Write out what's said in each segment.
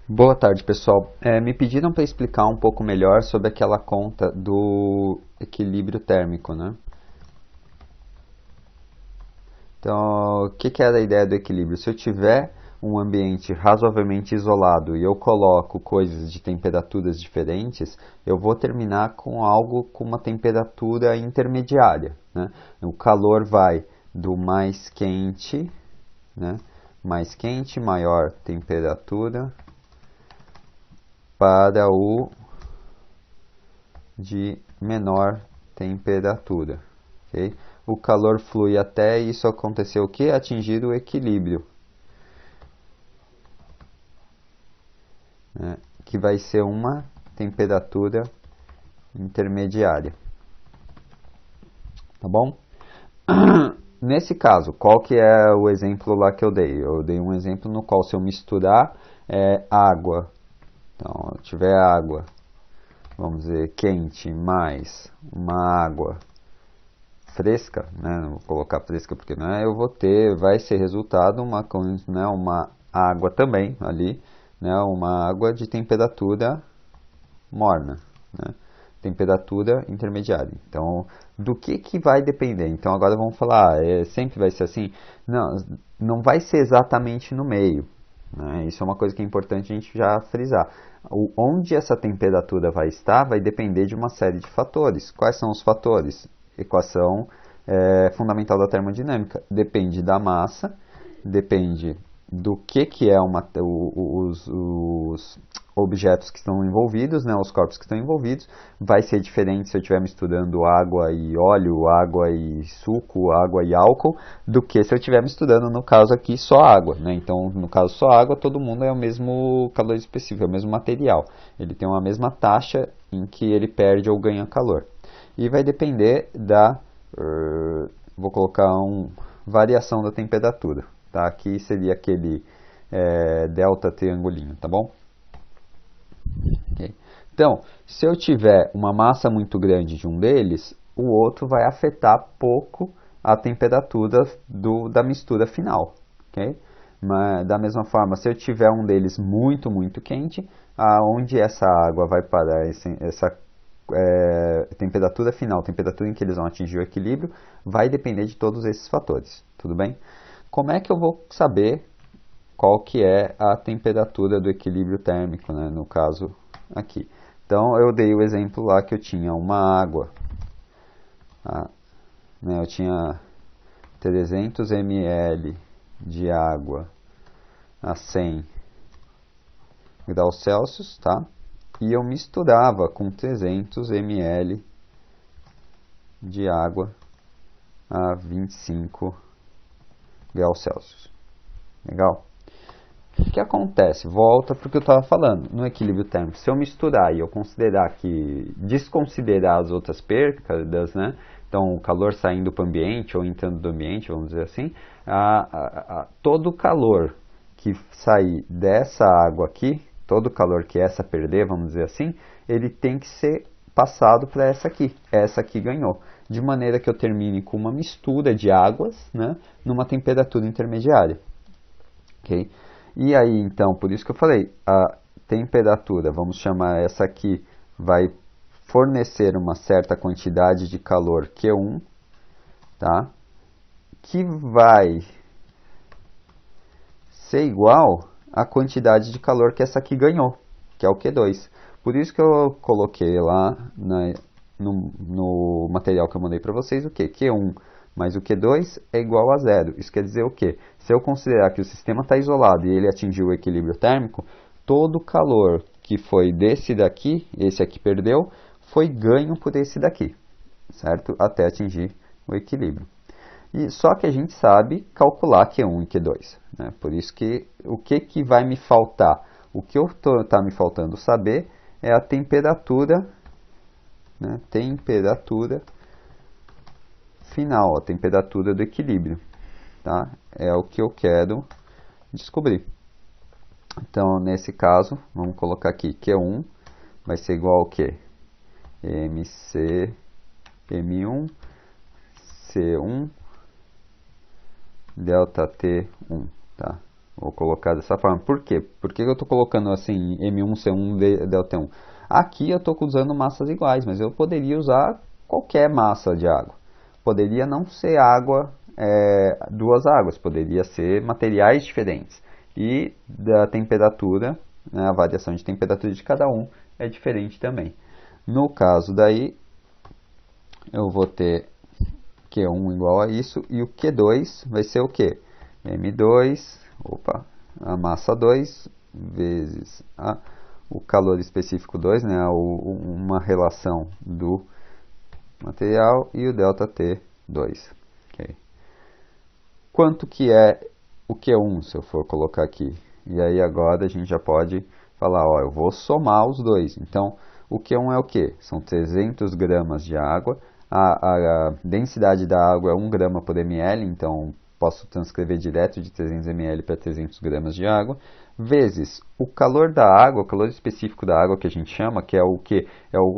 Boa tarde, pessoal. Me pediram para explicar um pouco melhor sobre aquela conta do equilíbrio térmico, né? Então, o que era a ideia do equilíbrio? Se eu tiver um ambiente razoavelmente isolado e eu coloco coisas de temperaturas diferentes, eu vou terminar com algo com uma temperatura intermediária, né? O calor vai do mais quente, né? Mais quente, maior temperatura, para o de menor temperatura. Okay? O calor flui até isso acontecer o que? Atingir o equilíbrio, né? Que vai ser uma temperatura intermediária. Tá bom? Nesse caso, qual que é o exemplo lá que eu dei? Eu dei um exemplo no qual se eu misturar água, então eu tiver água, vamos dizer, quente mais uma água fresca, né? Não vou colocar fresca porque não é, eu vou ter, vai ser resultado uma água também ali, né? Uma água de temperatura morna, né? Temperatura intermediária. Então, do que vai depender? Então, agora vamos falar, sempre vai ser assim? Não, não vai ser exatamente no meio, né? Isso é uma coisa que é importante a gente já frisar. Onde essa temperatura vai estar vai depender de uma série de fatores. Quais são os fatores? Equação fundamental da termodinâmica. Depende da massa, depende do que é os objetos que estão envolvidos, né, os corpos que estão envolvidos. Vai ser diferente se eu estiver misturando água e óleo, água e suco, água e álcool, do que se eu estiver misturando, no caso aqui, só água, né? Então, no caso só água, todo mundo é o mesmo calor específico, é o mesmo material. Ele tem uma mesma taxa em que ele perde ou ganha calor. E vai depender da, vou colocar variação da temperatura. Tá? Aqui seria aquele delta triangulinho, tá bom? Okay. Então, se eu tiver uma massa muito grande de um deles, o outro vai afetar pouco a temperatura da mistura final. Okay? Mas, da mesma forma, se eu tiver um deles muito, muito quente, aonde essa água vai parar, essa temperatura final, temperatura em que eles vão atingir o equilíbrio, vai depender de todos esses fatores. Tudo bem? Como é que eu vou saber qual que é a temperatura do equilíbrio térmico, né, no caso aqui? Então, eu dei o exemplo lá que eu tinha uma água, né, eu tinha 300 ml de água a 100 graus Celsius, tá? E eu misturava com 300 ml de água a 25 graus Celsius. Legal? O que acontece? Volta para o que eu estava falando. No equilíbrio térmico, se eu misturar e eu desconsiderar as outras perdas, né? Então, o calor saindo para o ambiente ou entrando do ambiente, vamos dizer assim, todo o calor que sair dessa água aqui, todo o calor que essa perder, vamos dizer assim, ele tem que ser passado para essa aqui. Essa aqui ganhou. De maneira que eu termine com uma mistura de águas, né, numa temperatura intermediária. Ok? E aí, então, por isso que eu falei, a temperatura, vamos chamar essa aqui, vai fornecer uma certa quantidade de calor Q1, tá? Que vai ser igual à quantidade de calor que essa aqui ganhou, que é o Q2. Por isso que eu coloquei lá no material que eu mandei para vocês o que? Q1 mais o Q2 é igual a zero. Isso quer dizer o quê? Se eu considerar que o sistema está isolado e ele atingiu o equilíbrio térmico, todo o calor que foi desse daqui, esse aqui perdeu, foi ganho por esse daqui, certo? Até atingir o equilíbrio. E só que a gente sabe calcular Q1 e Q2, né? Por isso que o que vai me faltar? O que está me faltando saber é a temperatura, né? Temperatura final, a temperatura do equilíbrio, tá? É o que eu quero descobrir. Então, nesse caso, vamos colocar aqui Q1 vai ser igual ao que? M1 C1 delta T1, tá? Vou colocar dessa forma. Por quê? Por que eu estou colocando assim M1, C1, ΔT1? Aqui eu estou usando massas iguais, mas eu poderia usar qualquer massa de água. Poderia não ser água, duas águas, poderia ser materiais diferentes. E da temperatura, né, a variação de temperatura de cada um é diferente também. No caso daí, eu vou ter Q1 igual a isso, e o Q2 vai ser o quê? M2, a massa 2 vezes o calor específico 2, né, uma relação do material, e o ΔT2. Okay. Quanto que é o Q1, se eu for colocar aqui? E aí agora a gente já pode falar, ó, eu vou somar os dois. Então, o Q1 é o quê? São 300 gramas de água. A densidade da água é 1 grama por ml, então posso transcrever direto de 300 ml para 300 gramas de água, vezes o calor da água, o calor específico da água que a gente chama, que é o que?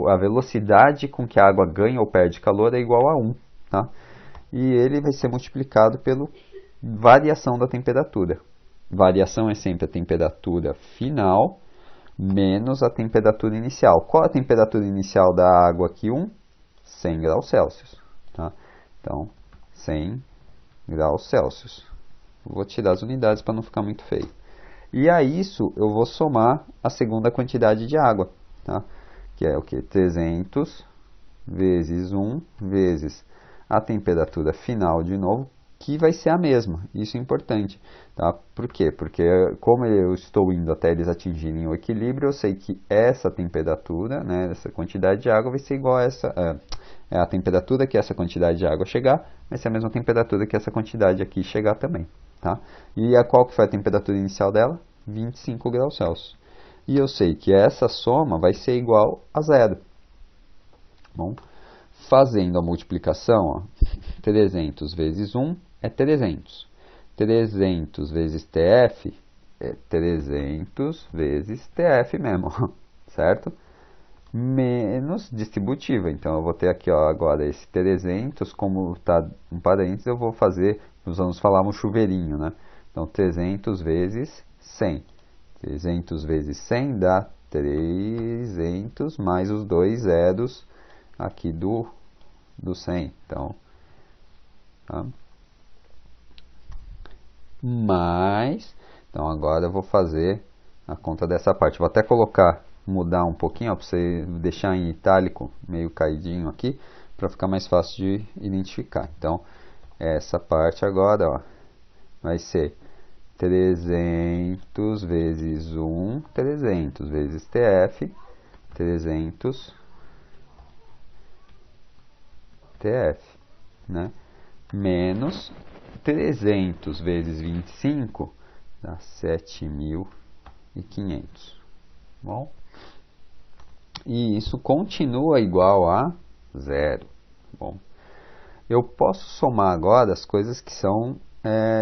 A velocidade com que a água ganha ou perde calor é igual a 1, tá? E ele vai ser multiplicado pela variação da temperatura. Variação é sempre a temperatura final menos a temperatura inicial. Qual a temperatura inicial da água aqui? 100 graus Celsius. Tá? Então, 100 graus Celsius. Vou tirar as unidades para não ficar muito feio. E a isso eu vou somar a segunda quantidade de água. Tá? Que é o que? 300 vezes 1 vezes a temperatura final de novo, que vai ser a mesma. Isso é importante. Tá? Por quê? Porque como eu estou indo até eles atingirem o equilíbrio, eu sei que essa temperatura, né, essa quantidade de água vai ser igual a essa... a temperatura que essa quantidade de água chegar, vai ser a mesma temperatura que essa quantidade aqui chegar também. Tá? E qual que foi a temperatura inicial dela? 25 graus Celsius. E eu sei que essa soma vai ser igual a zero. Bom, fazendo a multiplicação, ó, 300 vezes 1 é 300. 300 vezes TF é 300 vezes TF mesmo, certo? Menos distributiva. Então, eu vou ter aqui ó, agora esse 300, como está em parênteses, eu vou fazer, nós vamos falar um chuveirinho, né? Então, 300 vezes 100. 300 vezes 100 dá 300 mais os dois zeros aqui do 100. Então, tá? Então agora eu vou fazer a conta dessa parte. Vou até mudar um pouquinho, para você deixar em itálico, meio caidinho aqui, para ficar mais fácil de identificar. Então, essa parte agora, ó, vai ser 300 vezes 1, 300 vezes TF, 300 TF, né? Menos 300 vezes 25 dá 7.500. Bom? E isso continua igual a zero. Bom, eu posso somar agora as coisas que são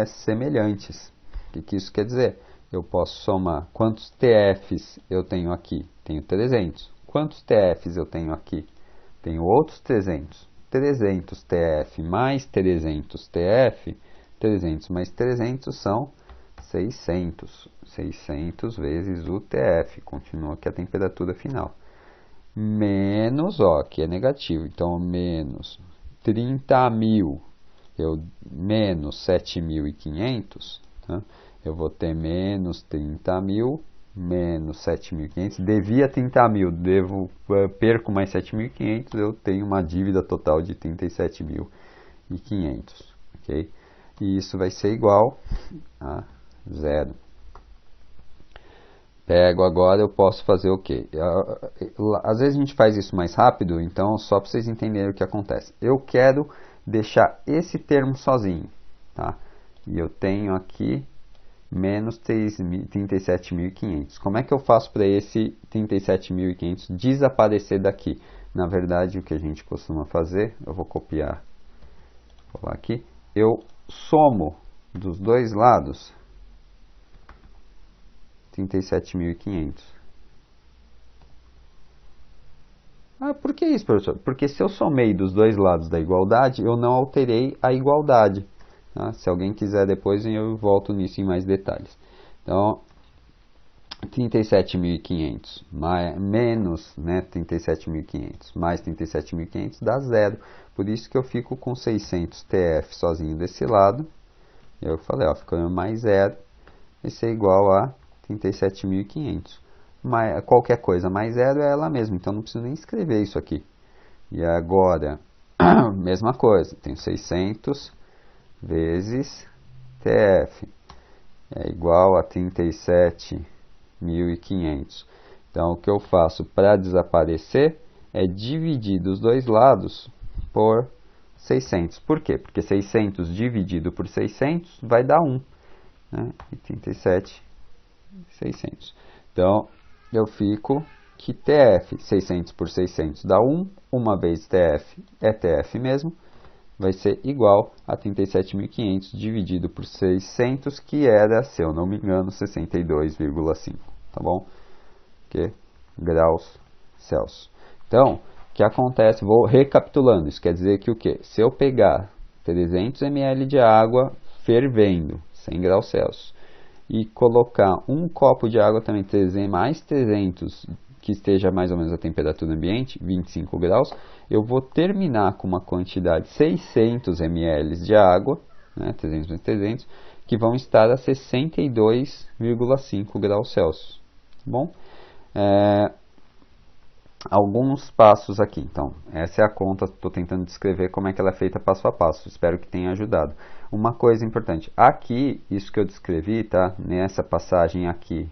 semelhantes. O que isso quer dizer? Eu posso somar quantos TFs eu tenho aqui? Tenho 300. Quantos TFs eu tenho aqui? Tenho outros 300. 300 TF mais 300 TF, 300 mais 300 são 600. 600 vezes o TF, continua aqui a temperatura final. Menos, ó, aqui é negativo, então menos 30.000, menos 7.500, tá? Eu vou ter menos 30.000, menos 7.500, devia 30.000, perco mais 7.500, eu tenho uma dívida total de 37.500, ok? E isso vai ser igual a zero. Pego agora, eu posso fazer o quê? Às vezes a gente faz isso mais rápido, então só para vocês entenderem o que acontece. Eu quero deixar esse termo sozinho, tá? E eu tenho aqui menos 37.500. Como é que eu faço para esse 37.500 desaparecer daqui? Na verdade, o que a gente costuma fazer, eu vou copiar, vou colar aqui, eu somo dos dois lados 37.500. Por que isso, professor? Porque se eu somei dos dois lados da igualdade, eu não alterei a igualdade. Tá? Se alguém quiser depois eu volto nisso em mais detalhes. Então, 37.500 menos, né, 37.500 mais 37.500 dá zero. Por isso que eu fico com 600 TF sozinho desse lado. Eu falei, ó, ficando mais zero, isso é igual a 37.500. Qualquer coisa mais zero é ela mesma, então não preciso nem escrever isso aqui. E agora, mesma coisa, tenho 600 vezes TF, é igual a 37.500. Então, o que eu faço para desaparecer é dividir dos dois lados por 600. Por quê? Porque 600 dividido por 600 vai dar 1. Né? E 37.600. Então, eu fico que TF, 600 por 600 dá 1. Uma vez TF é TF mesmo. Vai ser igual a 37.500 dividido por 600, que era, se eu não me engano, 62,5. Tá bom? Que graus Celsius. Então, o que acontece? Vou recapitulando. Isso quer dizer que o quê? Se eu pegar 300 ml de água fervendo, 100 graus Celsius, e colocar um copo de água também, mais 300, que esteja mais ou menos a temperatura ambiente, 25 graus, eu vou terminar com uma quantidade de 600 ml de água, né, 300 vezes 300, que vão estar a 62,5 graus Celsius. Tá bom? Alguns passos aqui. Então, essa é a conta, estou tentando descrever como é que ela é feita passo a passo. Espero que tenha ajudado. Uma coisa importante, aqui, isso que eu descrevi, tá? Nessa passagem aqui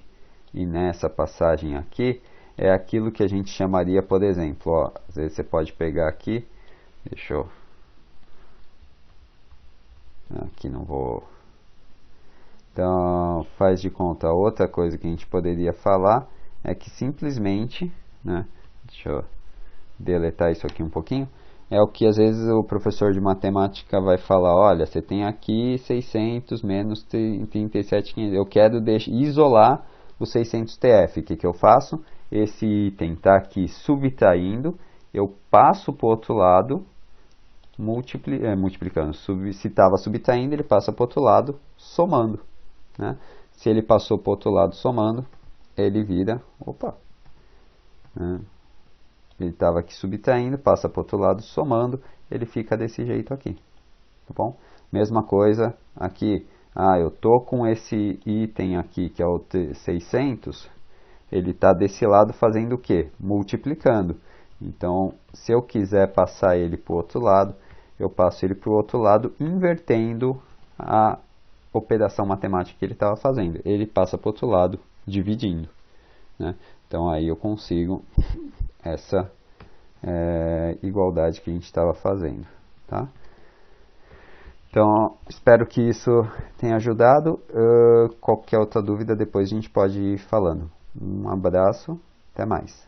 e nessa passagem aqui, é aquilo que a gente chamaria, por exemplo, ó, às vezes você pode pegar aqui, deixa eu... Aqui não vou... Então, faz de conta, outra coisa que a gente poderia falar é que simplesmente, né? Deixa eu deletar isso aqui um pouquinho. É o que às vezes o professor de matemática vai falar, olha, você tem aqui 600 menos 37.500. Eu quero isolar o 600 TF. O que eu faço? Esse item está aqui subtraindo, eu passo para o outro lado, multiplicando. Se estava subtraindo, ele passa para o outro lado, somando. Né? Se ele passou para o outro lado somando, ele vira... Opa! Né? Ele estava aqui subtraindo, passa para o outro lado somando, ele fica desse jeito aqui. Tá bom? Mesma coisa aqui. Eu estou com esse item aqui, que é o 600, ele está desse lado fazendo o quê? Multiplicando. Então, se eu quiser passar ele para o outro lado, eu passo ele para o outro lado, invertendo a operação matemática que ele estava fazendo. Ele passa para o outro lado, dividindo. Né? Então, aí eu consigo essa igualdade que a gente estava fazendo. Tá? Então, espero que isso tenha ajudado. Qualquer outra dúvida, depois a gente pode ir falando. Um abraço, até mais.